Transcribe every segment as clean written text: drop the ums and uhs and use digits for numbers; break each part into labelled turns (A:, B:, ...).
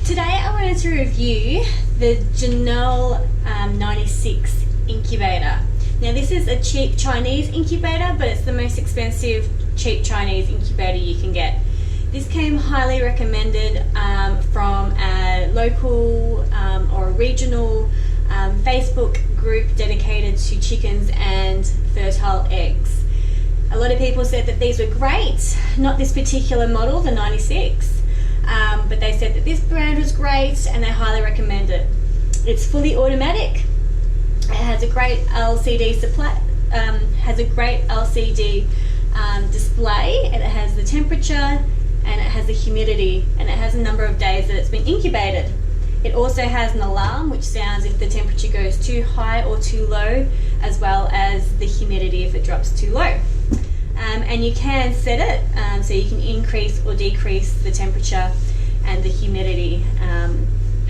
A: Today I wanted to review the Janelle 96 incubator. Now this is a cheap Chinese incubator, but it's the most expensive cheap Chinese incubator you can get. This came highly recommended from a local or a regional Facebook group dedicated to chickens and fertile eggs. A lot of people said that these were great, not this particular model, the 96, but they said that this brand was great and they highly recommend it. It's fully automatic. It has a great LCD display. It has the temperature and it has the humidity, and it has a number of days that it's been incubated. It also has an alarm which sounds if the temperature goes too high or too low, as well as the humidity if it drops too low. And you can set it so you can increase or decrease the temperature and the humidity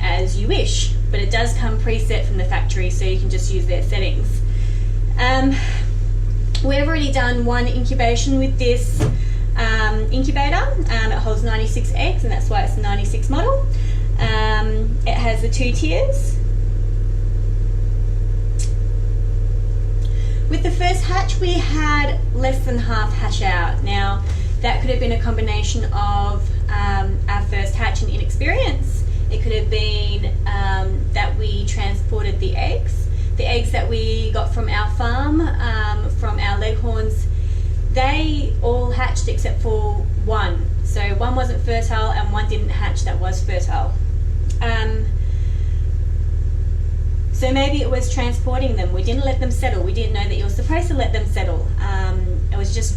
A: as you wish, but it does come preset from the factory, so you can just use their settings. We've already done one incubation with this incubator. It holds 96 eggs, and that's why it's the 96 model. It has the 2 tiers. With the first hatch, we had less than half hatch out. Now, that could have been a combination of our first hatch and inexperience. It could have been that we transported the eggs. The eggs that we got from our farm, from our leghorns, they all hatched except for one. So one wasn't fertile and one didn't hatch that was fertile. So maybe it was transporting them. We didn't let them settle. We didn't know that you were supposed to let them settle. It was just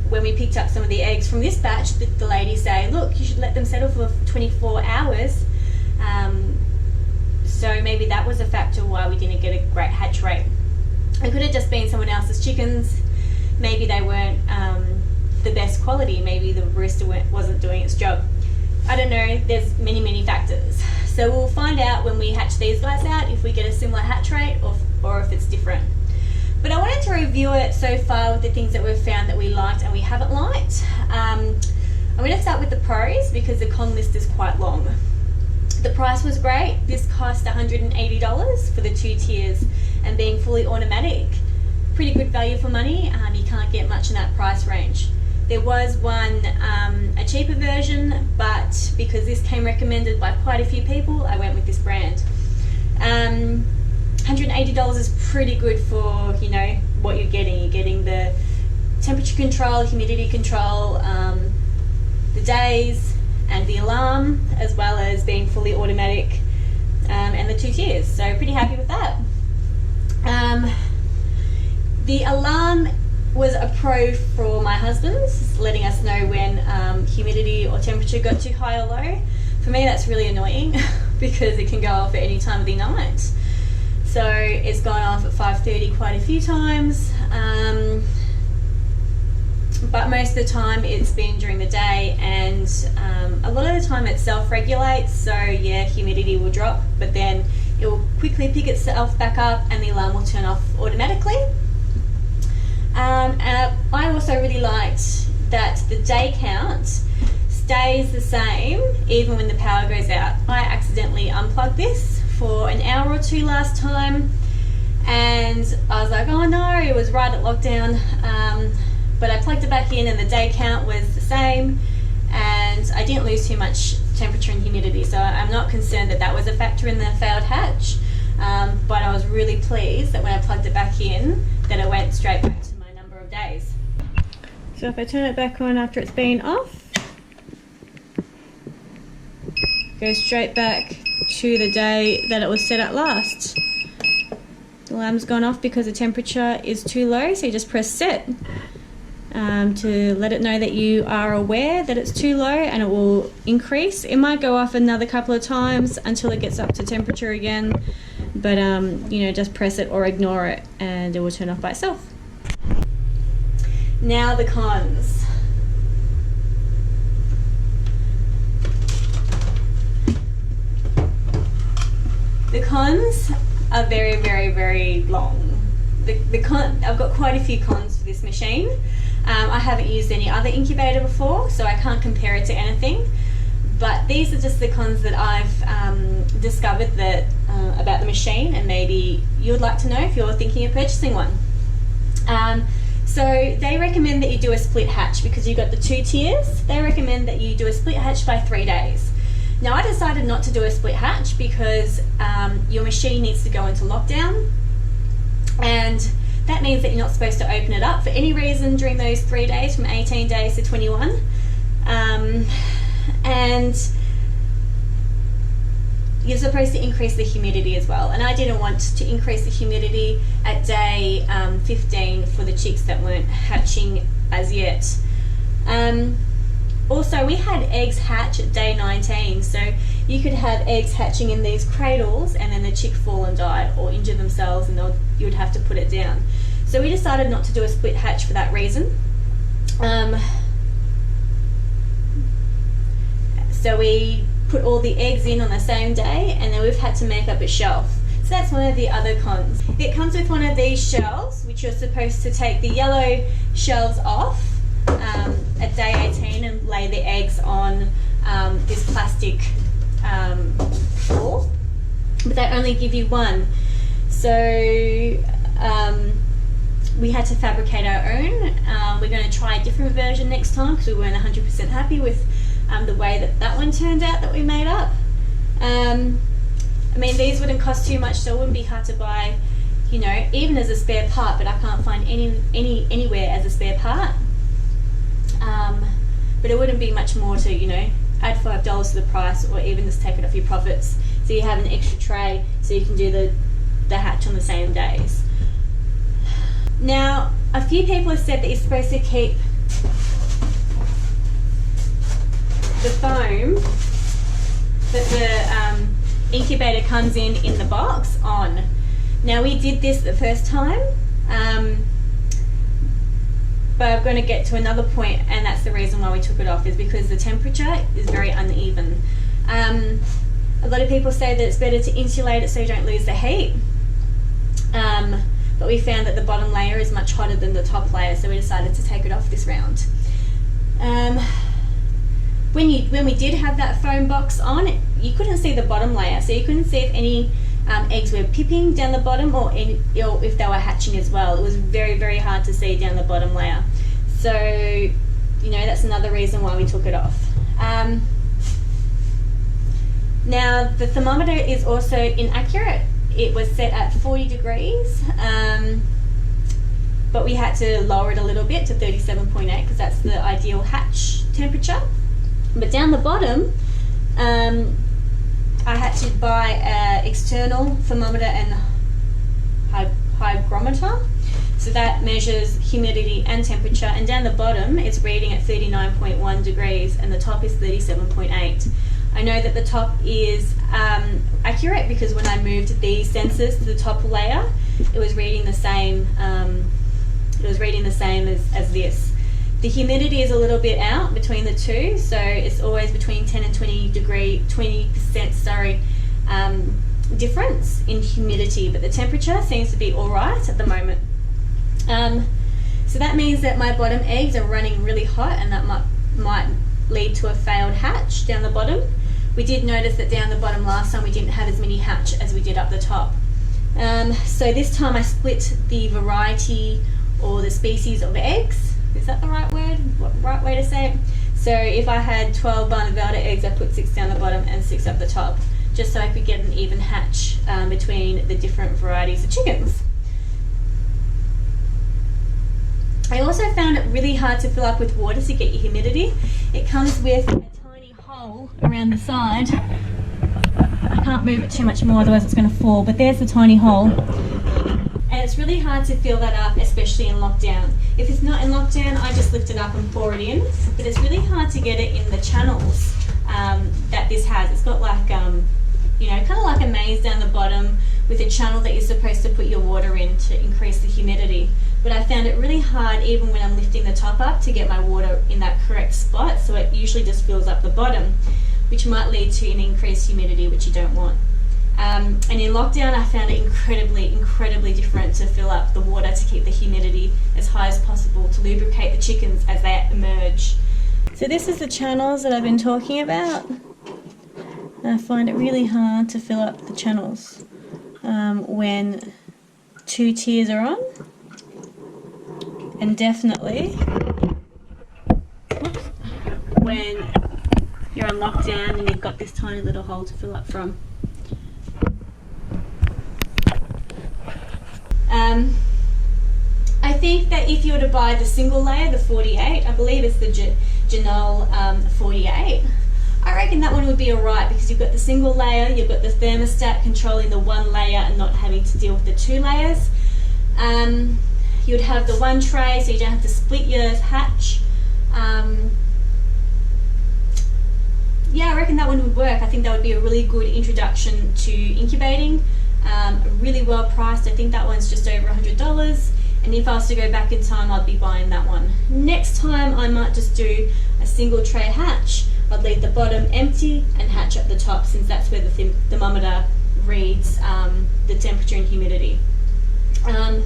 A: when we picked up some of the eggs from this batch, the lady say, look, you should let them settle for 24 hours. So maybe that was a factor why we didn't get a great hatch rate. It could have just been someone else's chickens. Maybe they weren't the best quality. Maybe the barista wasn't doing its job. I don't know, there's many factors. So we'll find out when we hatch these guys out if we get a similar hatch rate or if it's different. But I wanted to review it so far with the things that we've found that we liked and we haven't liked. I'm going to start with the pros because the con list is quite long. The price was great. This cost $180 for the 2 tiers, and being fully automatic, pretty good value for money. You can't get much in that price range. There was one, a cheaper version, but because this came recommended by quite a few people, I went with this brand. $180 is pretty good for, you know, what you're getting. You're getting the temperature control, humidity control, the days, and the alarm, as well as being fully automatic, and the 2 tiers. So pretty happy with that. The alarm was a pro for my husband's, letting us know when humidity or temperature got too high or low. For me, that's really annoying because it can go off at any time of the night. So it's gone off at 5:30 quite a few times, but most of the time it's been during the day, and a lot of the time it self-regulates. So yeah, humidity will drop, but then it will quickly pick itself back up and the alarm will turn off automatically. And I also really liked that the day count stays the same even when the power goes out. I accidentally unplugged this for an hour or 2 last time, and I was like, oh no, it was right at lockdown, but I plugged it back in and the day count was the same, and I didn't lose too much temperature and humidity, so I'm not concerned that that was a factor in the failed hatch. But I was really pleased that when I plugged it back in, that it went straight back to my number of days. So if I turn it back on after it's been off, goes straight back to the day that it was set at last. The alarm's gone off because the temperature is too low, so you just press set to let it know that you are aware that it's too low, and it will increase. It might go off another couple of times until it gets up to temperature again, but you know, just press it or ignore it and it will turn off by itself. Now the cons. The cons are very long. I've got quite a few cons for this machine. I haven't used any other incubator before, so I can't compare it to anything. But these are just the cons that I've discovered that about the machine, and maybe you would like to know if you're thinking of purchasing one. So they recommend that you do a split hatch because you've got the 2 tiers. They recommend that you do a split hatch by 3 days. Now I decided not to do a split hatch because your machine needs to go into lockdown, and that means that you're not supposed to open it up for any reason during those 3 days, from 18 days to 21. And you're supposed to increase the humidity as well, and I didn't want to increase the humidity at day 15 for the chicks that weren't hatching as yet. Also, we had eggs hatch at day 19, so you could have eggs hatching in these cradles and then the chick fall and die or injure themselves, and you would have to put it down. So we decided not to do a split hatch for that reason. So we put all the eggs in on the same day, and then we've had to make up a shelf. So that's one of the other cons. It comes with one of these shelves, which you're supposed to take the yellow shelves off at day 18 and lay the eggs on this plastic floor, but they only give you one. So we had to fabricate our own. We're going to try a different version next time because we weren't 100% happy with the way that one turned out that we made up. I mean, these wouldn't cost too much, so it wouldn't be hard to buy, you know, even as a spare part, but I can't find anywhere as a spare part. But it wouldn't be much more to, you know, add $5 to the price, or even just take it off your profits, so you have an extra tray so you can do the hatch on the same days. Now, a few people have said that you're supposed to keep the foam that the incubator comes in the box on. Now, we did this the first time, but I'm going to get to another point, and that's the reason why we took it off, is because the temperature is very uneven. A lot of people say that it's better to insulate it so you don't lose the heat, but we found that the bottom layer is much hotter than the top layer, so we decided to take it off this round. When we did have that foam box on, you couldn't see the bottom layer, so you couldn't see if any eggs were pipping down the bottom, or if they were hatching as well. It was very, very hard to see down the bottom layer. So, you know, that's another reason why we took it off. Now, the thermometer is also inaccurate. It was set at 40 degrees, but we had to lower it a little bit to 37.8 because that's the ideal hatch temperature. But down the bottom, I had to buy an external thermometer and hygrometer. So that measures humidity and temperature, and down the bottom it's reading at 39.1 degrees and the top is 37.8. I know that the top is accurate because when I moved the sensors to the top layer, it was reading the same. As this. The humidity is a little bit out between the two, so it's always between 10 and 20% difference in humidity, but the temperature seems to be all right at the moment. So that means that my bottom eggs are running really hot, and that might lead to a failed hatch down the bottom. We did notice that down the bottom last time we didn't have as many hatch as we did up the top. So this time I split the variety or the species of eggs. Is that the right word? Right way to say it? So if I had 12 Barneveld eggs, I put 6 down the bottom and 6 up the top, just so I could get an even hatch between the different varieties of chickens. I also found it really hard to fill up with water to get your humidity. It comes with a tiny hole around the side. I can't move it too much more, otherwise it's going to fall, but there's the tiny hole. And it's really hard to fill that up, especially in lockdown. If it's not in lockdown, I just lift it up and pour it in, but it's really hard to get it in the channels that this has. It's got like, you know, kind of like a maze down the bottom with a channel that you're supposed to put your water in to increase the humidity. But I found it really hard, even when I'm lifting the top up, to get my water in that correct spot, so it usually just fills up the bottom, which might lead to an increased humidity, which you don't want. And in lockdown, I found it incredibly different to fill up the water to keep the humidity as high as possible to lubricate the chickens as they emerge. So this is the channels that I've been talking about. I find it really hard to fill up the channels when 2 tiers are on, and definitely when you're on lockdown and you've got this tiny little hole to fill up from. I think that if you were to buy the single layer, the 48, I believe it's the Janol 48, I reckon that one would be alright, because you've got the single layer, you've got the thermostat controlling the one layer and not having to deal with the 2 layers. You would have the one tray, so you don't have to split your hatch. Yeah, I reckon that one would work. I think that would be a really good introduction to incubating. Really well priced. I think that one's just over $100. And if I was to go back in time, I'd be buying that one. Next time, I might just do a single tray hatch. I'd leave the bottom empty and hatch up the top, since that's where the thermometer reads the temperature and humidity. And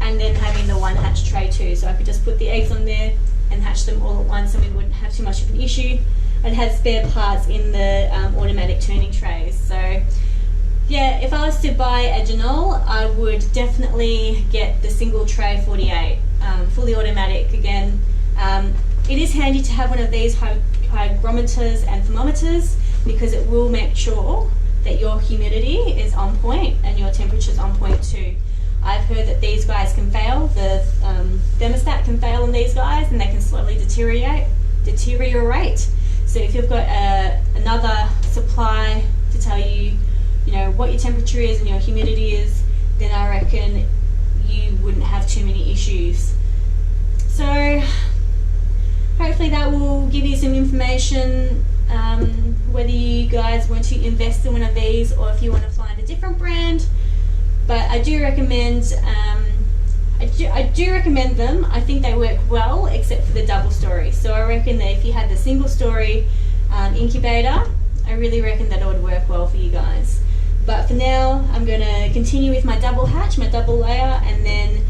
A: then having the one hatch tray too, so I could just put the eggs on there and hatch them all at once, and we wouldn't have too much of an issue. I'd have spare parts in the automatic turning trays. So yeah, if I was to buy a Janol, I would definitely get the single tray 48, fully automatic again. It is handy to have one of these hygrometers and thermometers, because it will make sure that your humidity is on point and your temperature is on point too. I've heard that these guys can fail, the thermostat can fail on these guys, and they can slowly deteriorate. So if you've got another supply to tell you, what your temperature is and your humidity is, then I reckon you wouldn't have too many issues. So hopefully that will give you some information, whether you guys want to invest in one of these or if you want to find a different brand. But I do recommend I do recommend them. I think they work well, except for the double story. So I reckon that if you had the single story incubator, I really reckon that it would work well for you guys. But for now, I'm going to continue with my double hatch, my double layer, and then